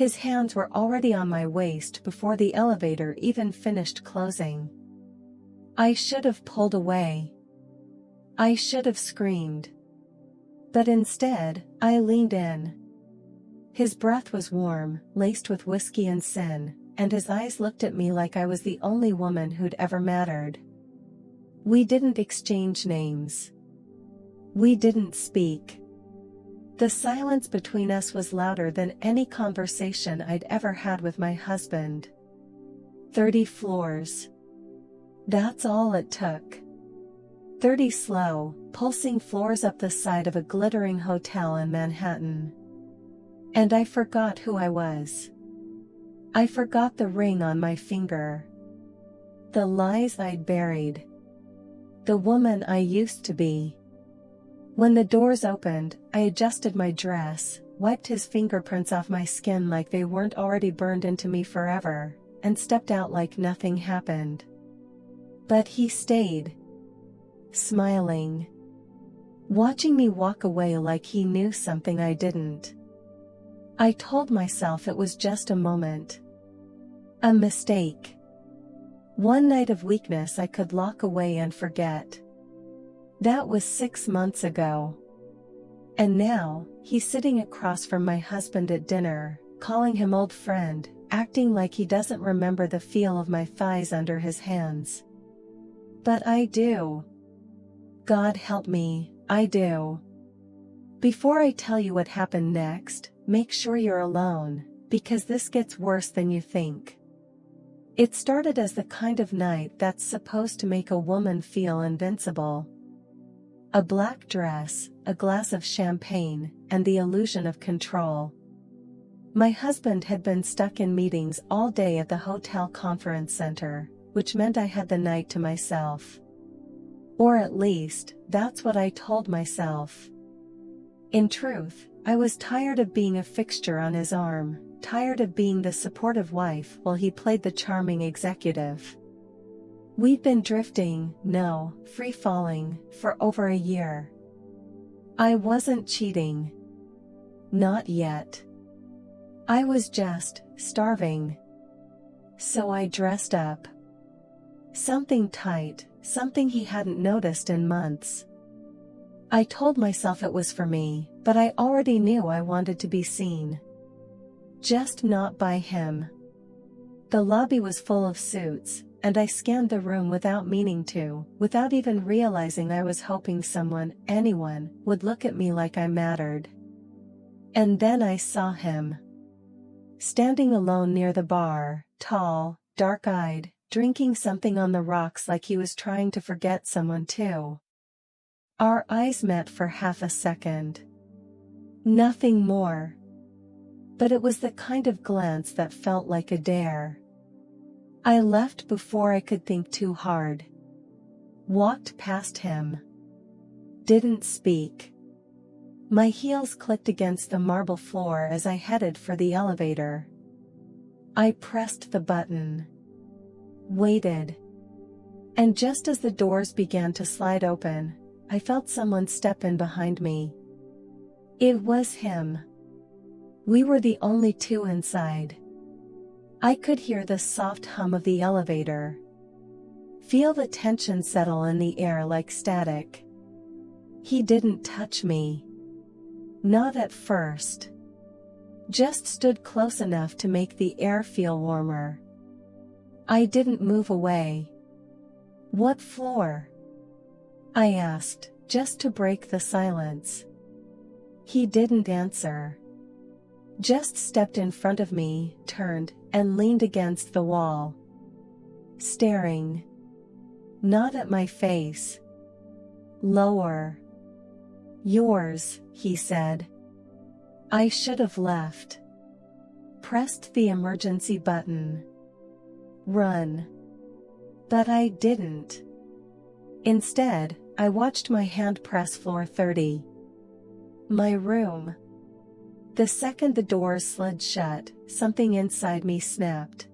His hands were already on my waist before the elevator even finished closing. I should have pulled away. I should have screamed. But instead, I leaned in. His breath was warm, laced with whiskey and sin, and his eyes looked at me like I was the only woman who'd ever mattered. We didn't exchange names. We didn't speak. The silence between us was louder than any conversation I'd ever had with my husband. 30 floors. That's all it took. 30 slow, pulsing floors up the side of a glittering hotel in Manhattan. And I forgot who I was. I forgot the ring on my finger. The lies I'd buried. The woman I used to be. When the doors opened, I adjusted my dress, wiped his fingerprints off my skin like they weren't already burned into me forever, and stepped out like nothing happened. But he stayed. Smiling. Watching me walk away like he knew something I didn't. I told myself it was just a moment. A mistake. One night of weakness I could lock away and forget. That was 6 months ago. And now, he's sitting across from my husband at dinner, calling him old friend, acting like he doesn't remember the feel of my thighs under his hands. But I do. God help me, I do. Before I tell you what happened next, make sure you're alone, because this gets worse than you think. It started as the kind of night that's supposed to make a woman feel invincible. A black dress, a glass of champagne, and the illusion of control. My husband had been stuck in meetings all day at the hotel conference center, which meant I had the night to myself. Or at least, that's what I told myself. In truth, I was tired of being a fixture on his arm, tired of being the supportive wife while he played the charming executive. We'd been drifting, no, free-falling, for over a year. I wasn't cheating. Not yet. I was just starving. So I dressed up. Something tight, something he hadn't noticed in months. I told myself it was for me, but I already knew I wanted to be seen. Just not by him. The lobby was full of suits, and I scanned the room without meaning to, without even realizing I was hoping someone, anyone, would look at me like I mattered. And then I saw him. Standing alone near the bar, tall, dark-eyed, drinking something on the rocks like he was trying to forget someone too. Our eyes met for half a second. Nothing more. But it was the kind of glance that felt like a dare. I left before I could think too hard. Walked past him. Didn't speak. My heels clicked against the marble floor as I headed for the elevator. I pressed the button. Waited. And just as the doors began to slide open, I felt someone step in behind me. It was him. We were the only two inside. I could hear the soft hum of the elevator. Feel the tension settle in the air like static. He didn't touch me. Not at first. Just stood close enough to make the air feel warmer. I didn't move away. What floor? I asked, just to break the silence. He didn't answer. Just stepped in front of me, turned, and leaned against the wall. Staring. Not at my face. Lower. Yours, he said. I should have left. Pressed the emergency button. Run. But I didn't. Instead, I watched my hand press floor 30. My room. The second the doors slid shut, something inside me snapped.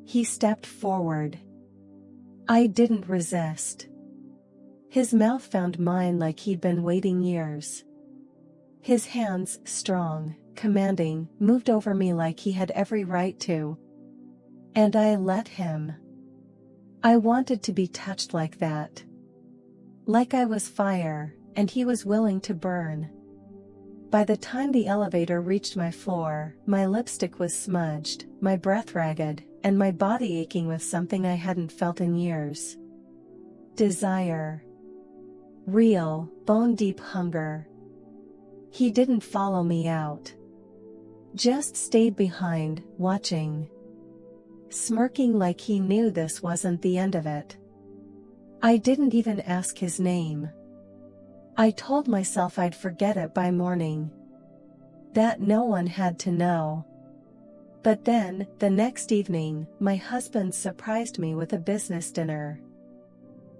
He stepped forward. I didn't resist. His mouth found mine like he'd been waiting years. His hands strong, commanding, moved over me like he had every right to. And I let him. I wanted to be touched like that. Like I was fire, and he was willing to burn. By the time the elevator reached my floor, my lipstick was smudged, my breath ragged, and my body aching with something I hadn't felt in years. Desire. Real, bone-deep hunger. He didn't follow me out. Just stayed behind, watching. Smirking like he knew this wasn't the end of it. I didn't even ask his name. I told myself I'd forget it by morning. That no one had to know. But then, the next evening, my husband surprised me with a business dinner.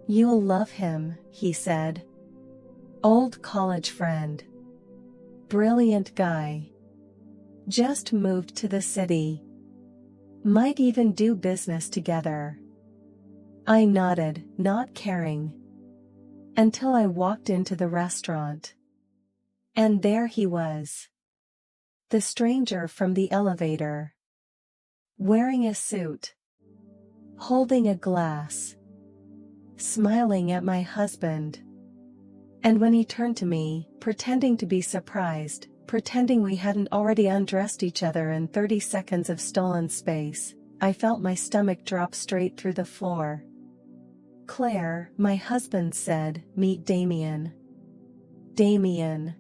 "You'll love him," he said. "Old college friend. Brilliant guy. Just moved to the city. Might even do business together." I nodded, not caring. Until I walked into the restaurant. And there he was. The stranger from the elevator. Wearing a suit. Holding a glass. Smiling at my husband. And when he turned to me, pretending to be surprised, pretending we hadn't already undressed each other in 30 seconds of stolen space, I felt my stomach drop straight through the floor. "Claire," my husband said, "meet Damien." Damien.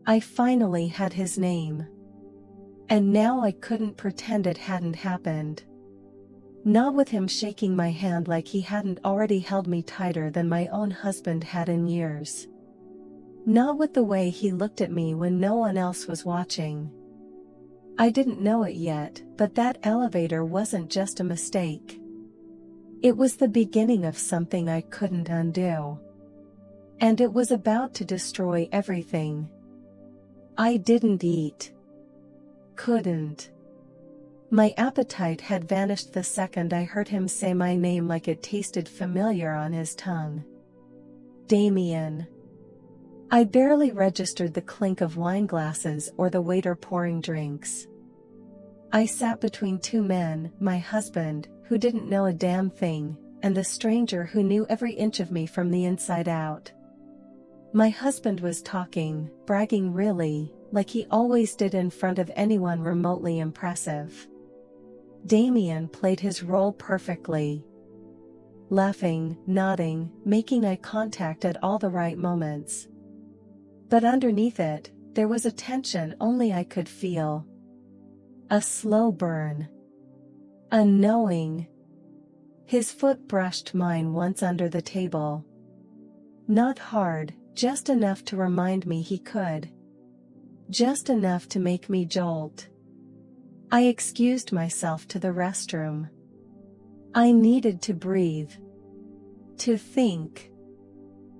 I finally had his name. And now I couldn't pretend it hadn't happened. Not with him shaking my hand like he hadn't already held me tighter than my own husband had in years. Not with the way he looked at me when no one else was watching. I didn't know it yet, but that elevator wasn't just a mistake. It was the beginning of something I couldn't undo. And it was about to destroy everything. I didn't eat. Couldn't. My appetite had vanished the second I heard him say my name like it tasted familiar on his tongue. Damien. I barely registered the clink of wine glasses or the waiter pouring drinks. I sat between two men, my husband, who didn't know a damn thing, and the stranger who knew every inch of me from the inside out. My husband was talking, bragging really, like he always did in front of anyone remotely impressive. Damien played his role perfectly. Laughing, nodding, making eye contact at all the right moments. But underneath it, there was a tension only I could feel. A slow burn. A knowing. His foot brushed mine once under the table. Not hard, just enough to remind me he could. Just enough to make me jolt. I excused myself to the restroom. I needed to breathe. To think.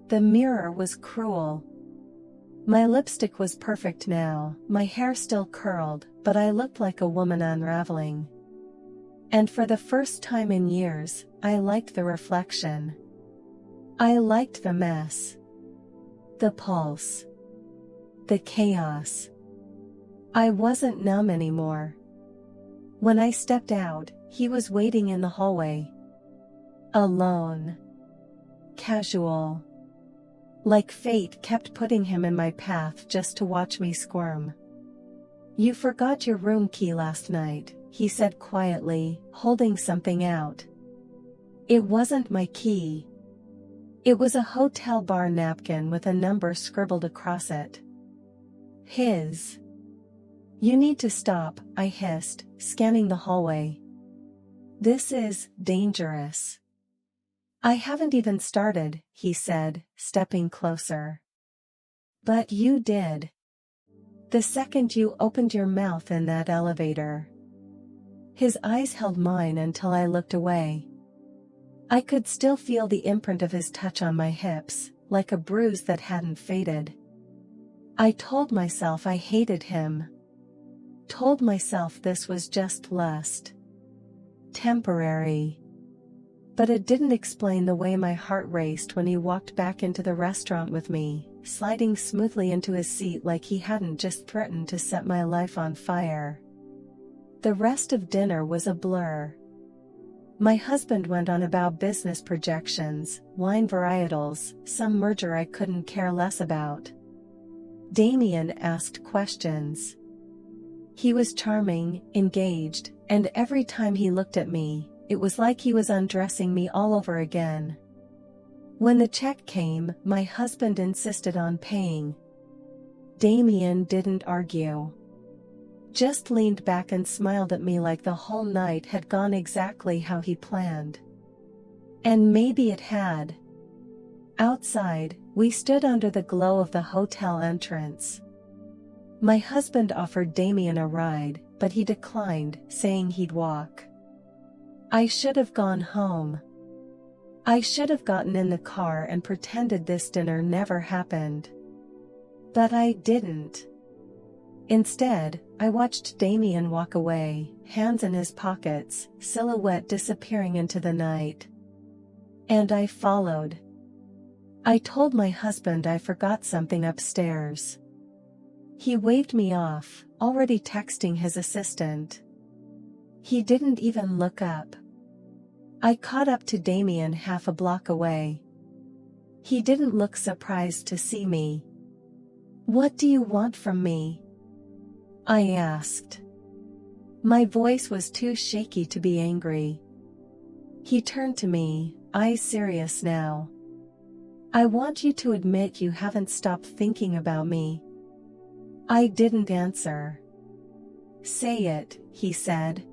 The mirror was cruel. My lipstick was perfect now, my hair still curled, but I looked like a woman unraveling. And for the first time in years, I liked the reflection. I liked the mess. The pulse. The chaos. I wasn't numb anymore. When I stepped out, he was waiting in the hallway. Alone. Casual. Like fate kept putting him in my path just to watch me squirm. "You forgot your room key last night," he said quietly, holding something out. It wasn't my key. It was a hotel bar napkin with a number scribbled across it. His. "You need to stop," I hissed, scanning the hallway. "This is dangerous." "I haven't even started," he said, stepping closer. "But you did. The second you opened your mouth in that elevator." His eyes held mine until I looked away. I could still feel the imprint of his touch on my hips, like a bruise that hadn't faded. I told myself I hated him. Told myself this was just lust. Temporary. But it didn't explain the way my heart raced when he walked back into the restaurant with me, sliding smoothly into his seat like he hadn't just threatened to set my life on fire. The rest of dinner was a blur. My husband went on about business projections, wine varietals, some merger I couldn't care less about. Damien asked questions. He was charming, engaged, and every time he looked at me, it was like he was undressing me all over again. When the check came, my husband insisted on paying. Damien didn't argue. Just leaned back and smiled at me like the whole night had gone exactly how he planned. And maybe it had. Outside, we stood under the glow of the hotel entrance. My husband offered Damien a ride, but he declined, saying he'd walk. I should have gone home. I should have gotten in the car and pretended this dinner never happened. But I didn't. Instead, I watched Damien walk away, hands in his pockets, silhouette disappearing into the night. And I followed. I told my husband I forgot something upstairs. He waved me off, already texting his assistant. He didn't even look up. I caught up to Damien half a block away. He didn't look surprised to see me. "What do you want from me?" I asked. My voice was too shaky to be angry. He turned to me, eyes serious now. "I want you to admit you haven't stopped thinking about me." I didn't answer. "Say it," he said.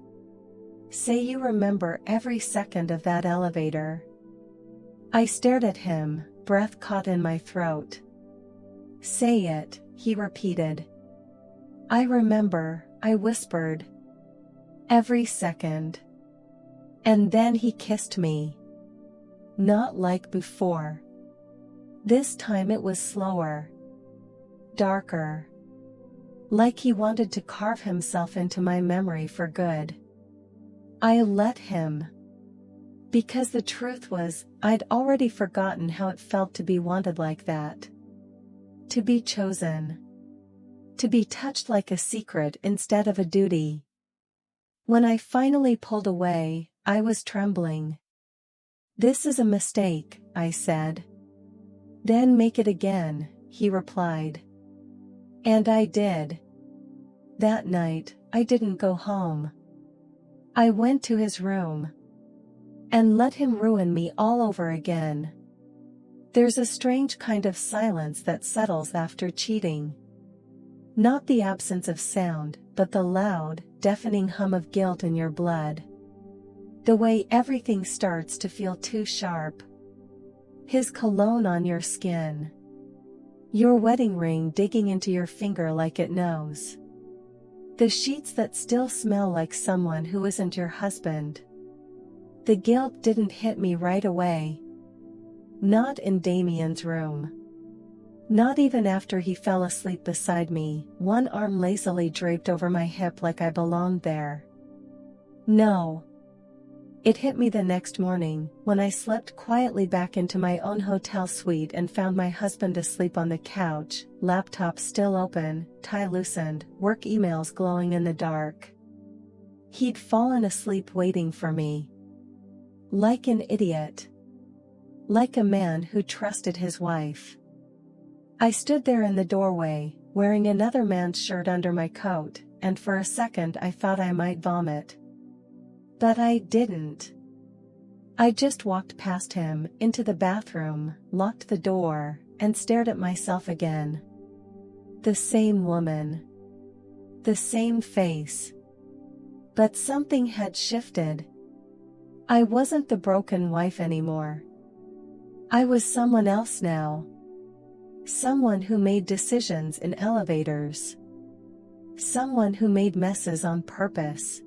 "Say you remember every second of that elevator." I stared at him, breath caught in my throat. "Say it," he repeated. "I remember," I whispered. "Every second." And then he kissed me. Not like before. This time it was slower. Darker. Like he wanted to carve himself into my memory for good. I let him. Because the truth was, I'd already forgotten how it felt to be wanted like that. To be chosen. To be touched like a secret instead of a duty. When I finally pulled away, I was trembling. "This is a mistake," I said. "Then make it again," he replied. And I did. That night, I didn't go home. I went to his room. And let him ruin me all over again. There's a strange kind of silence that settles after cheating. Not the absence of sound, but the loud, deafening hum of guilt in your blood. The way everything starts to feel too sharp. His cologne on your skin. Your wedding ring digging into your finger like it knows. The sheets that still smell like someone who isn't your husband. The guilt didn't hit me right away. Not in Damien's room. Not even after he fell asleep beside me, one arm lazily draped over my hip like I belonged there. No. It hit me the next morning, when I slipped quietly back into my own hotel suite and found my husband asleep on the couch, laptop still open, tie loosened, work emails glowing in the dark. He'd fallen asleep waiting for me. Like an idiot. Like a man who trusted his wife. I stood there in the doorway, wearing another man's shirt under my coat, and for a second I thought I might vomit. But I didn't. I just walked past him, into the bathroom, locked the door, and stared at myself again. The same woman. The same face. But something had shifted. I wasn't the broken wife anymore. I was someone else now. Someone who made decisions in elevators. Someone who made messes on purpose.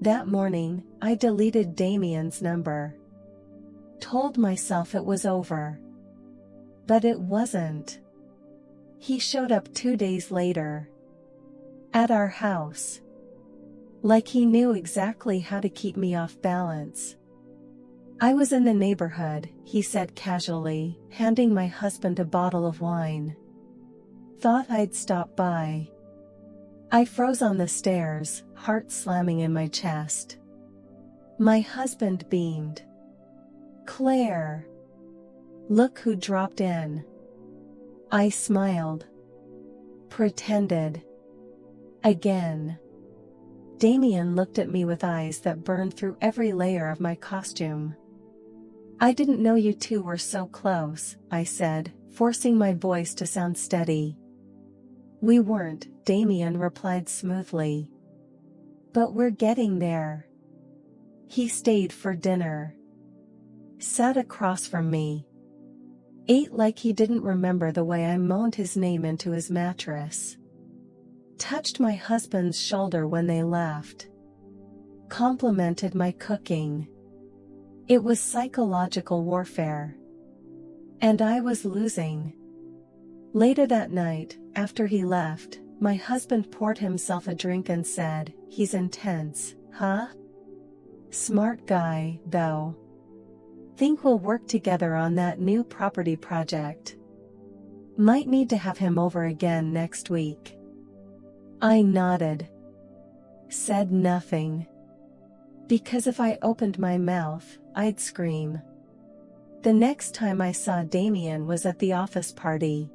That morning, I deleted Damien's number. Told myself it was over. But it wasn't. He showed up 2 days later. At our house. Like he knew exactly how to keep me off balance. I was in the neighborhood, he said casually, handing my husband a bottle of wine. Thought I'd stop by. I froze on the stairs, heart slamming in my chest. My husband beamed. Claire! Look who dropped in. I smiled. Pretended. Again. Damien looked at me with eyes that burned through every layer of my costume. I didn't know you two were so close, I said, forcing my voice to sound steady. We weren't, Damien replied smoothly. But we're getting there. He stayed for dinner. Sat across from me. Ate like he didn't remember the way I moaned his name into his mattress. Touched my husband's shoulder when they left. Complimented my cooking. It was psychological warfare. And I was losing. Later that night, after he left, my husband poured himself a drink and said, "He's intense, huh? Smart guy, though. Think we'll work together on that new property project. Might need to have him over again next week." I nodded. Said nothing. Because if I opened my mouth, I'd scream. The next time I saw Damien was at the office party.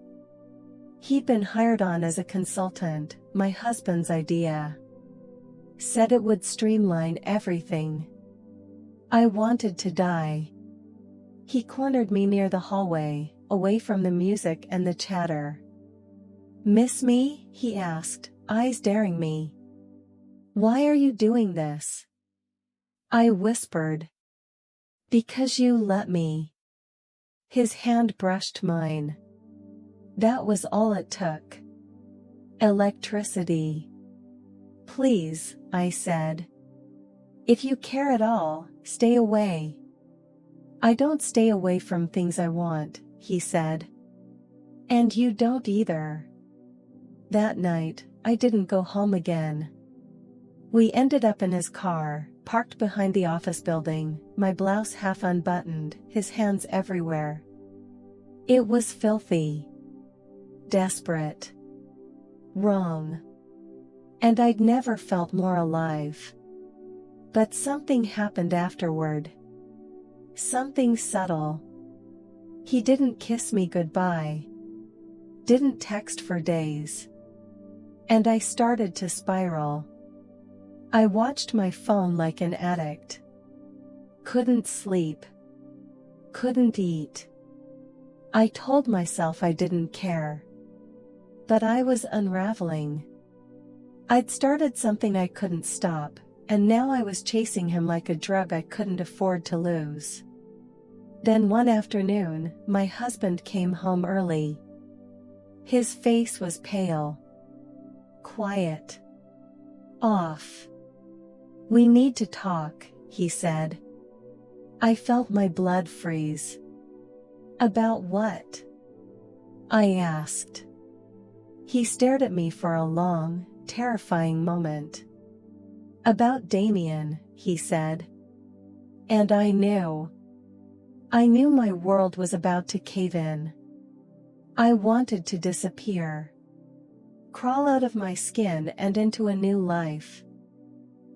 He'd been hired on as a consultant, my husband's idea. Said it would streamline everything. I wanted to die. He cornered me near the hallway, away from the music and the chatter. "Miss me?" he asked, eyes daring me. "Why are you doing this?" I whispered. "Because you let me." His hand brushed mine. That was all it took. Electricity. "Please," I said. "If you care at all, stay away." "I don't stay away from things I want," he said. "And you don't either." That night, I didn't go home again. We ended up in his car, parked behind the office building, my blouse half unbuttoned, his hands everywhere. It was filthy. Desperate. Wrong. And I'd never felt more alive. But something happened afterward. Something subtle. He didn't kiss me goodbye. Didn't text for days. And I started to spiral. I watched my phone like an addict. Couldn't sleep. Couldn't eat. I told myself I didn't care. But I was unraveling. I'd started something I couldn't stop, and now I was chasing him like a drug I couldn't afford to lose. Then one afternoon, my husband came home early. His face was pale. Quiet. Off. "We need to talk," he said. I felt my blood freeze. "About what?" I asked. He stared at me for a long, terrifying moment. "About Damien," he said. And I knew. I knew my world was about to cave in. I wanted to disappear. Crawl out of my skin and into a new life.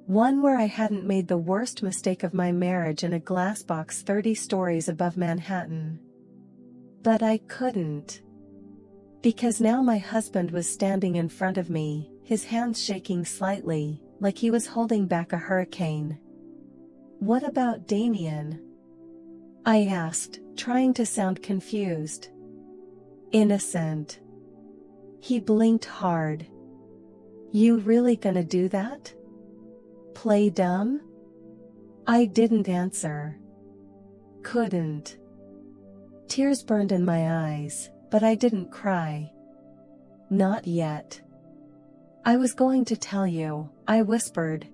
One where I hadn't made the worst mistake of my marriage in a glass box 30 stories above Manhattan. But I couldn't. Because now my husband was standing in front of me, his hands shaking slightly, like he was holding back a hurricane. "What about Damien?" I asked, trying to sound confused. Innocent. He blinked hard. "You really gonna do that? Play dumb?" I didn't answer. Couldn't. Tears burned in my eyes, but I didn't cry. Not yet. "I was going to tell you," I whispered.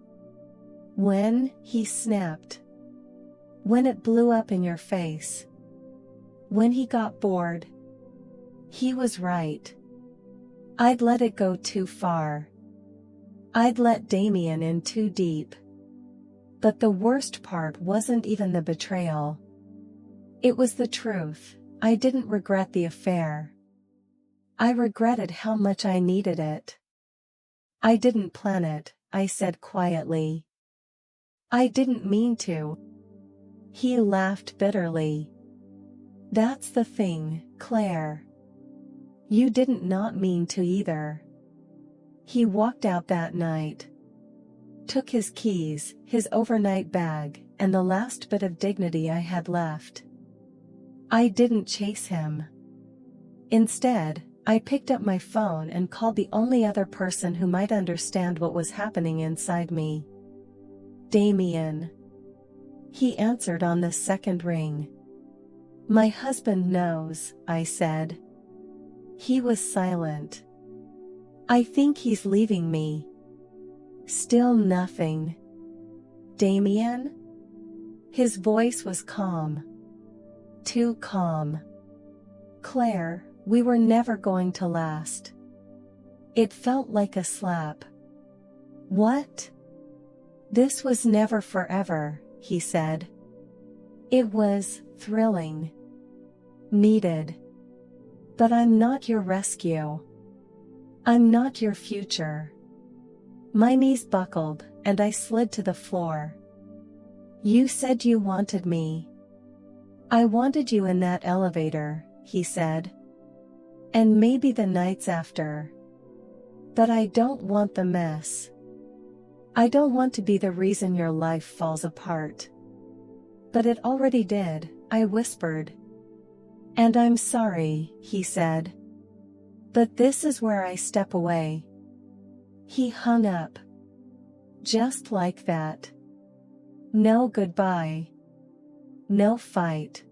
"When?" he snapped. "When it blew up in your face. When he got bored." He was right. I'd let it go too far. I'd let Damien in too deep. But the worst part wasn't even the betrayal. It was the truth. I didn't regret the affair. I regretted how much I needed it. I didn't plan it, I said quietly. I didn't mean to. He laughed bitterly. That's the thing, Claire. You didn't not mean to either. He walked out that night. Took his keys, his overnight bag, and the last bit of dignity I had left. I didn't chase him. Instead, I picked up my phone and called the only other person who might understand what was happening inside me. Damien. He answered on the second ring. My husband knows, I said. He was silent. I think he's leaving me. Still nothing. Damien? His voice was calm. Too calm. Claire, we were never going to last. It felt like a slap. What? This was never forever, he said. It was thrilling. Needed. But I'm not your rescue. I'm not your future. My knees buckled, and I slid to the floor. You said you wanted me. I wanted you in that elevator, he said. And maybe the nights after. But I don't want the mess. I don't want to be the reason your life falls apart. But it already did, I whispered. And I'm sorry, he said. But this is where I step away. He hung up. Just like that. No goodbye. No fight.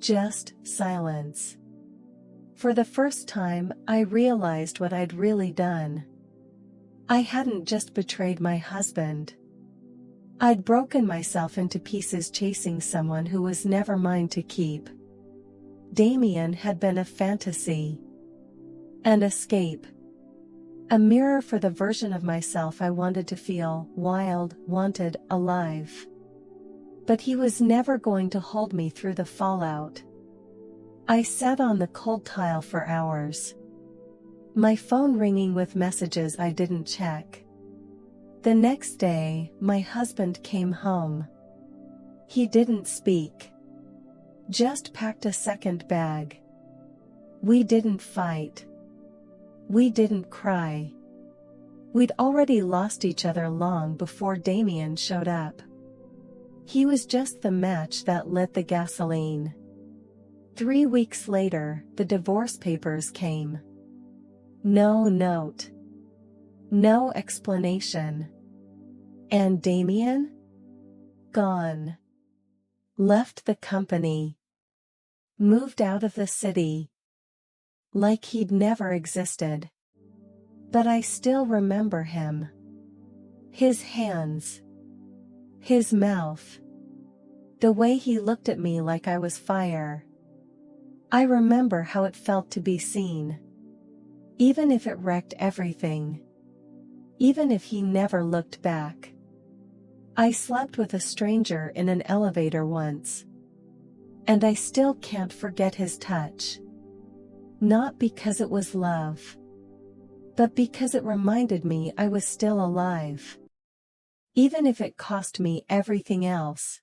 Just silence. For the first time, I realized what I'd really done. I hadn't just betrayed my husband. I'd broken myself into pieces chasing someone who was never mine to keep. Damien had been a fantasy. An escape. A mirror for the version of myself I wanted to feel, wild, wanted, alive. But he was never going to hold me through the fallout. I sat on the cold tile for hours. My phone ringing with messages I didn't check. The next day, my husband came home. He didn't speak. Just packed a second bag. We didn't fight. We didn't cry. We'd already lost each other long before Damien showed up. He was just the match that lit the gasoline. 3 weeks later, the divorce papers came. No note. No explanation. And Damien? Gone. Left the company. Moved out of the city. Like he'd never existed. But I still remember him. His hands. His mouth. The way he looked at me like I was fire. I remember how it felt to be seen. Even if it wrecked everything. Even if he never looked back. I slept with a stranger in an elevator once. And I still can't forget his touch. Not because it was love. But because it reminded me I was still alive. Even if it cost me everything else.